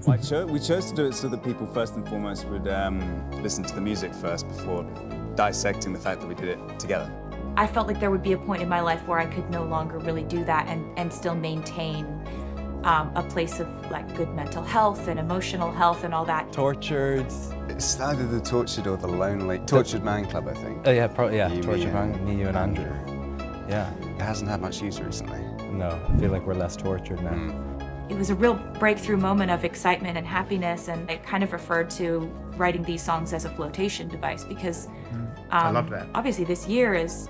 We chose to do it so that people first and foremost would listen to the music first before dissecting the fact that we did it together. I felt like there would be a point in my life where I could no longer really do that and still maintain a place of like good mental health and emotional health and all that. Tortured. It's either the Tortured or the Lonely. Tortured Man Club, I think. Oh yeah, probably, yeah. You, Tortured Man, me, you and Andrew. Yeah. It hasn't had much use recently. No, I feel like we're less tortured now. It was a real breakthrough moment of excitement and happiness, and I kind of referred to writing these songs as a flotation device because I love that. Obviously this year is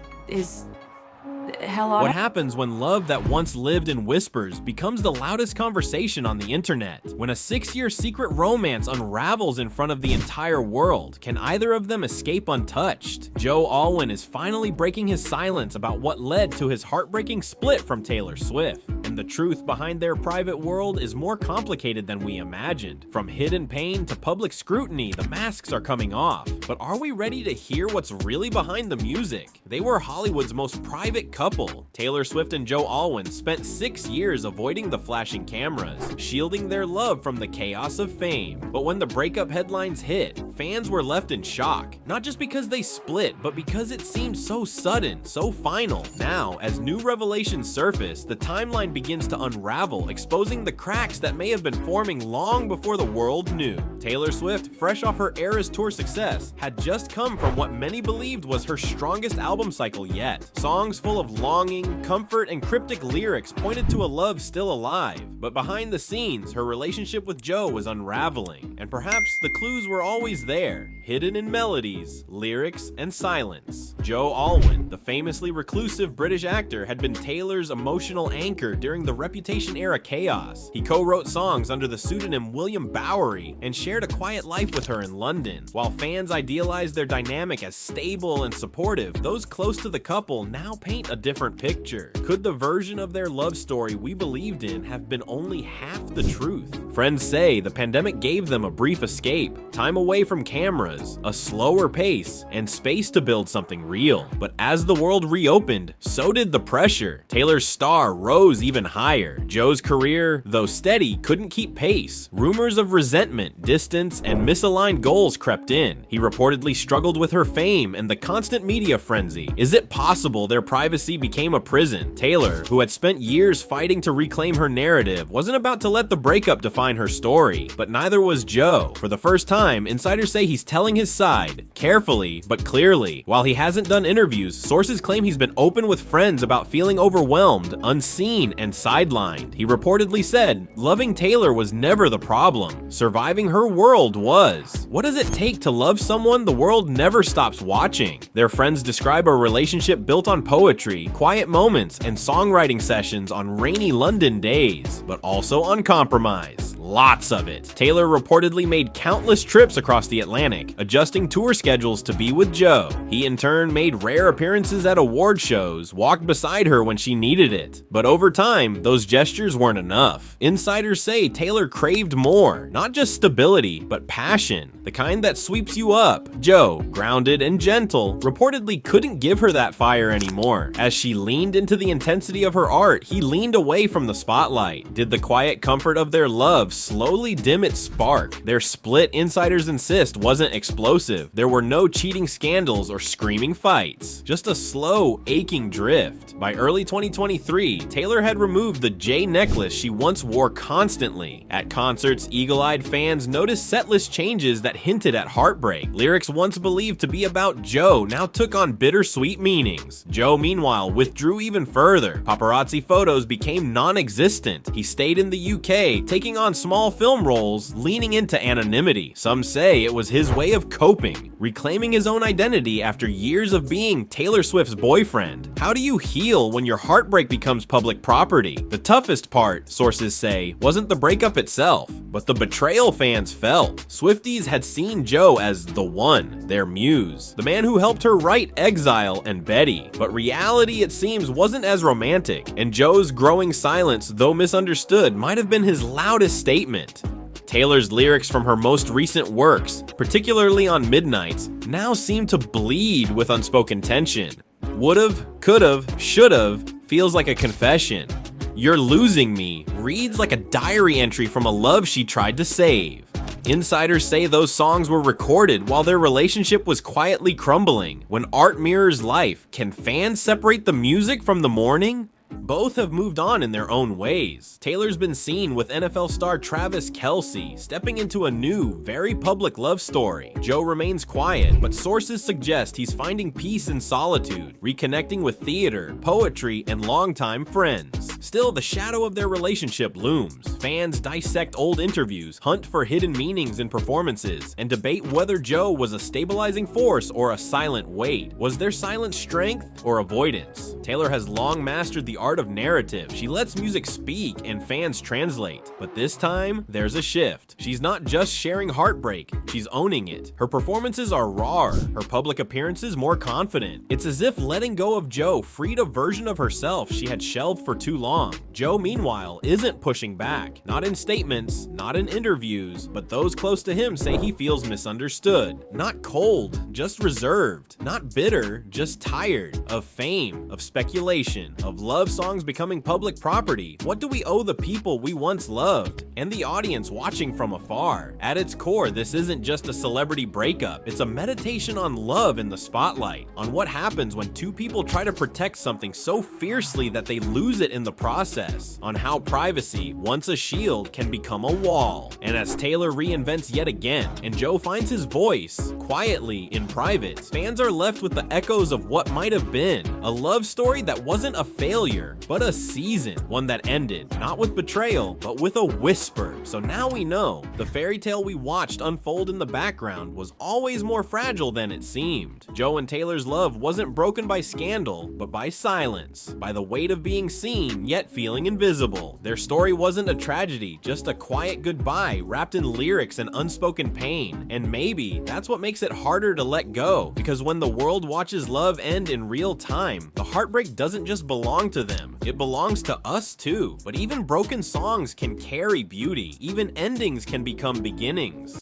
hell on What earth. happens when love that once lived in whispers becomes the loudest conversation on the internet? When a 6-year secret romance unravels in front of the entire world, can either of them escape untouched? Joe Alwyn is finally breaking his silence about what led to his heartbreaking split from Taylor Swif. And the truth behind their private world is more complicated than we imagined. From hidden pain to public scrutiny, the masks are coming off. But are we ready to hear what's really behind the music? They were Hollywood's most private couple. Taylor Swift and Joe Alwyn spent 6 years avoiding the flashing cameras, shielding their love from the chaos of fame. But when the breakup headlines hit, fans were left in shock. Not just because they split, but because it seemed so sudden, so final. Now, as new revelations surface, the timeline begins to unravel, exposing the cracks that may have been forming long before the world knew. Taylor Swift, fresh off her Eras Tour success, had just come from what many believed was her strongest album cycle yet. Songs full of longing, comfort, and cryptic lyrics pointed to a love still alive. But behind the scenes, her relationship with Joe was unraveling, and perhaps the clues were always there, hidden in melodies, lyrics, and silence. Joe Alwyn, the famously reclusive British actor, had been Taylor's emotional anchor during the Reputation-era chaos. He co-wrote songs under the pseudonym William Bowery and shared a quiet life with her in London. While fans idealized their dynamic as stable and supportive, those close to the couple now paint a different picture. Could the version of their love story we believed in have been only half the truth? Friends say the pandemic gave them a brief escape, time away from cameras, a slower pace, and space to build something real. But as the world reopened, so did the pressure. Taylor's star rose even higher. Joe's career, though steady, couldn't keep pace. Rumors of resentment, distance, and misaligned goals crept in. He reportedly struggled with her fame and the constant media frenzy. Is it possible their privacy became a prison? Taylor, who had spent years fighting to reclaim her narrative, wasn't about to let the breakup define her story. But neither was Joe. For the first time, insiders say he's telling his side, carefully but clearly. While he hasn't done interviews, sources claim he's been open with friends about feeling overwhelmed, unseen, and sidelined. He reportedly said, loving Taylor was never the problem. Surviving her world was. What does it take to love someone the world never stops watching? Their friends describe a relationship built on poetry, quiet moments, and songwriting sessions on rainy London days, but also on compromise. Lots of it. Taylor reportedly made countless trips across the Atlantic, adjusting tour schedules to be with Joe. He in turn made rare appearances at award shows, walked beside her when she needed it. But over time, those gestures weren't enough. Insiders say Taylor craved more, not just stability, but passion, the kind that sweeps you up. Joe, grounded and gentle, reportedly couldn't give her that fire anymore. As she leaned into the intensity of her art, he leaned away from the spotlight. Did the quiet comfort of their love slowly dim its spark? Their split, insiders insist, wasn't explosive. There were no cheating scandals or screaming fights, just a slow, aching drift. By early 2023, Taylor had removed the J necklace she once wore constantly. At concerts, eagle-eyed fans noticed setlist changes that hinted at heartbreak. Lyrics once believed to be about Joe now took on bittersweet meanings. Joe, meanwhile, withdrew even further. Paparazzi photos became non-existent. He stayed in the UK, taking on small film roles, leaning into anonymity. Some say it was his way of coping, reclaiming his own identity after years of being Taylor Swift's boyfriend. How do you heal when your heartbreak becomes public property? The toughest part, sources say, wasn't the breakup itself, but the betrayal fans felt. Swifties had seen Joe as the one, their muse, the man who helped her write Exile and Betty. But reality, it seems, wasn't as romantic, and Joe's growing silence, though misunderstood, might have been his loudest statement. Taylor's lyrics from her most recent works, particularly on Midnights, now seem to bleed with unspoken tension. Would've, could've, should've feels like a confession. You're Losing Me reads like a diary entry from a love she tried to save. Insiders say those songs were recorded while their relationship was quietly crumbling. When art mirrors life, can fans separate the music from the mourning? Both have moved on in their own ways. Taylor's been seen with NFL star Travis Kelce, stepping into a new, very public love story. Joe remains quiet, but sources suggest he's finding peace in solitude, reconnecting with theater, poetry, and longtime friends. Still, the shadow of their relationship looms. Fans dissect old interviews, hunt for hidden meanings in performances, and debate whether Joe was a stabilizing force or a silent weight. Was there silent strength or avoidance? Taylor has long mastered the art of narrative. She lets music speak and fans translate. But this time, there's a shift. She's not just sharing heartbreak, she's owning it. Her performances are raw, her public appearances more confident. It's as if letting go of Joe freed a version of herself she had shelved for too long. Joe, meanwhile, isn't pushing back. Not in statements, not in interviews, but those close to him say he feels misunderstood. Not cold, just reserved. Not bitter, just tired. Of fame, of speculation, of love songs becoming public property. What do we owe the people we once loved? And the audience watching from afar? At its core, this isn't just a celebrity breakup. It's a meditation on love in the spotlight. On what happens when two people try to protect something so fiercely that they lose it in the process. On how privacy, once a shield, can become a wall. And as Taylor reinvents yet again, and Joe finds his voice, quietly, in private, fans are left with the echoes of what might have been. A love story that wasn't a failure, but a season. One that ended, not with betrayal, but with a whisper. So now we know, the fairy tale we watched unfold in the background was always more fragile than it seemed. Joe and Taylor's love wasn't broken by scandal, but by silence. By the weight of being seen, yet feeling invisible. Their story wasn't a tragedy, just a quiet goodbye wrapped in lyrics and unspoken pain. And maybe that's what makes it harder to let go, because when the world watches love end in real time, the heartbreak doesn't just belong to them, it belongs to us too. But even broken songs can carry beauty. Even endings can become beginnings.